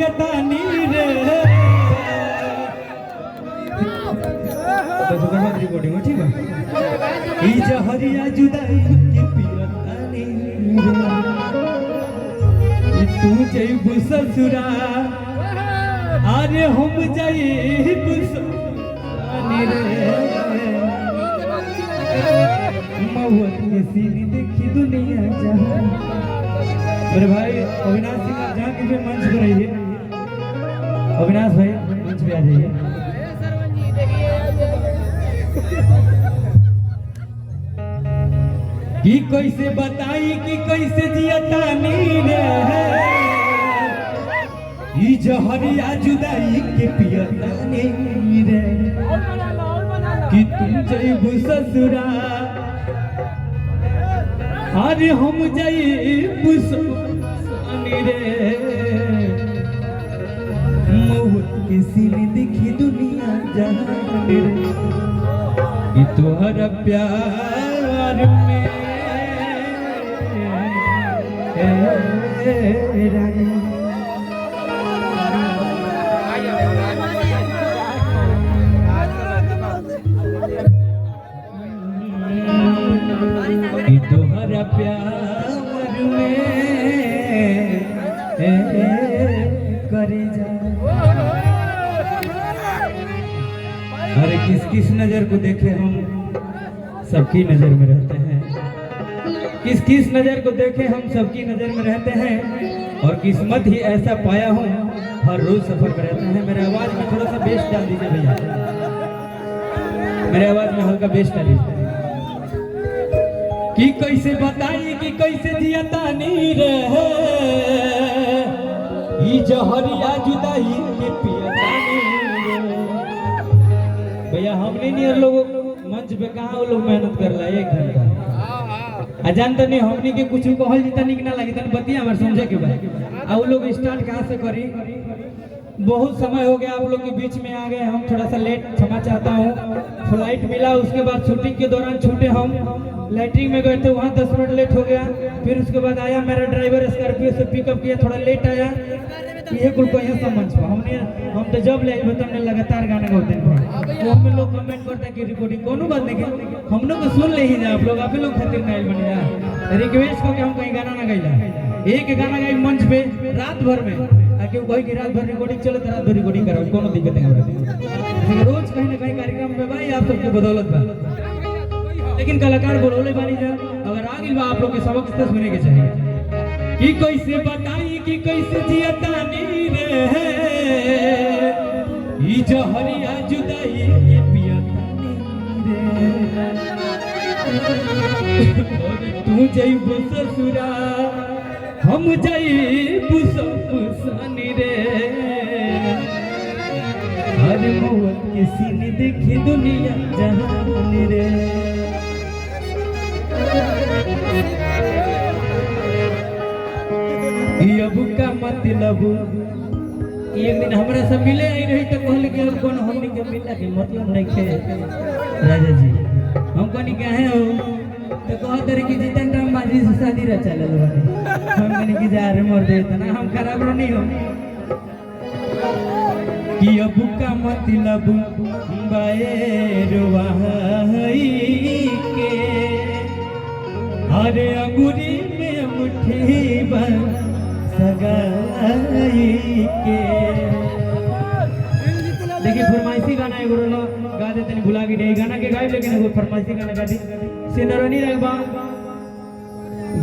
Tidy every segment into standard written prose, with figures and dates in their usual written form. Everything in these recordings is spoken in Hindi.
जियतानी रे तो सुगर रिकॉर्डिंग ठीक है ई जहरिया जुदाई के पियतानी रे तू जइबू ससुरा अरे हम जइबू ससुरानी रे मौत के सीने देखी दुनिया जहां। मेरे भाई अविनाश सिंह जहाँ की मंच पर रहिए, अविनाश भाई मंच पे आ जाइए। कि कैसे बताई कि कैसे जियतानी रे ई जहरिया जुदाई के पियतानी रे कि तुम जइबू ससुरा अरे हम जइबू ससुरानी रे मौत के सीने देखी दुनिया जहां रे कि तोहरा प्यार में रानी तोहरा प्यार में करे जा। अरे किस नजर को देखे हम सबकी नजर में रहते हैं, किस नजर को देखे हम सबकी नजर में रहते हैं और किस्मत ही ऐसा पाया हूँ हर रोज सफर में रहते हैं। मेरे आवाज में थोड़ा सा बेस डाल दीजिए भैया, मेरे आवाज में हल्का बेस डाल दीजिए। कि कैसे बताई कि कैसे जियतानी रे ई जहरिया जुदाई के पियतानी रे। भैया हमने नहीं लोग मंच पे कहाँ वो लोग मेहनत कर रहा है 1 घंटा आ जानता नहीं हमने के कुछ कहल जीता निक ना लगी तन बतिया हमारे समझे के बाद आ वो लोग स्टार्ट कहाँ से करी। बहुत समय हो गया आप लोग के बीच में आ गए, हम थोड़ा सा लेट क्षमा चाहता हूँ। फ्लाइट मिला उसके बाद शूटिंग के दौरान छूटे, हम लैट्रिन में गए थे वहाँ 10 मिनट लेट हो गया। फिर उसके बाद आया मेरा ड्राइवर स्कॉर्पियो से पिकअप किया, थोड़ा लेट आया। ये कुल कहीं समझ हम तो जब ले हमने लगातार गाना गाते हैं तो हम लोग कमेंट करते हैं कि रिकॉर्डिंग कोनो बात नहीं हम लोग को सुन ले ही जाए आप लोग लोग खातिर नहीं बन जाए रिक्वेस्ट को कि हम कहीं गाना ना गाइला। एक गाना गाई मंच पे रात भर में आके वही की रात भर रिकॉर्डिंग चले तो रात भर रिकॉर्डिंग कराओ कोनो दिक्कत नहीं हमरा। रोज कहीं ना कहीं कार्यक्रम में भाई आप सबके बदौलत बा, लेकिन कलाकार बोलोले बानी जा अगर आ गई बा आप लोग के सबक से सुने के चाहिए। कि कैसे बताई कि कैसे जियतानी रे ई जहरिया जुदाई के पियतानी रे तू जइबू ससुरा हम जइबू ससुरानी रे हर मौत के सीने देखी दुनिया जहान रे। अब का मतलब एक दिन हमरा से मिले आई रही तो कहल कि अब कौन हमनी के मिला के मतलब नहीं थे राजा जी हम कनी कहे हो तो कहत रही कि जितन राम माझी से शादी रे चलल बानी हम कनी कि जा रे मर दे तना हम खराब नहीं हो कि अब का मतलब बाएरवाई के हरे अंगूरी में मुट्ठी बन सगाई के। देखिए फरमाइशी गाना एगो गा देते नहीं भुला गई गाना के गाय लेकिन एगो फरमाइशी गाना गा दी सिंदरनी रखबा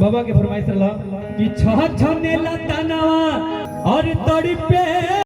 बाबा के फरमाइश रहा कि छह छने लताना और तड़ी पे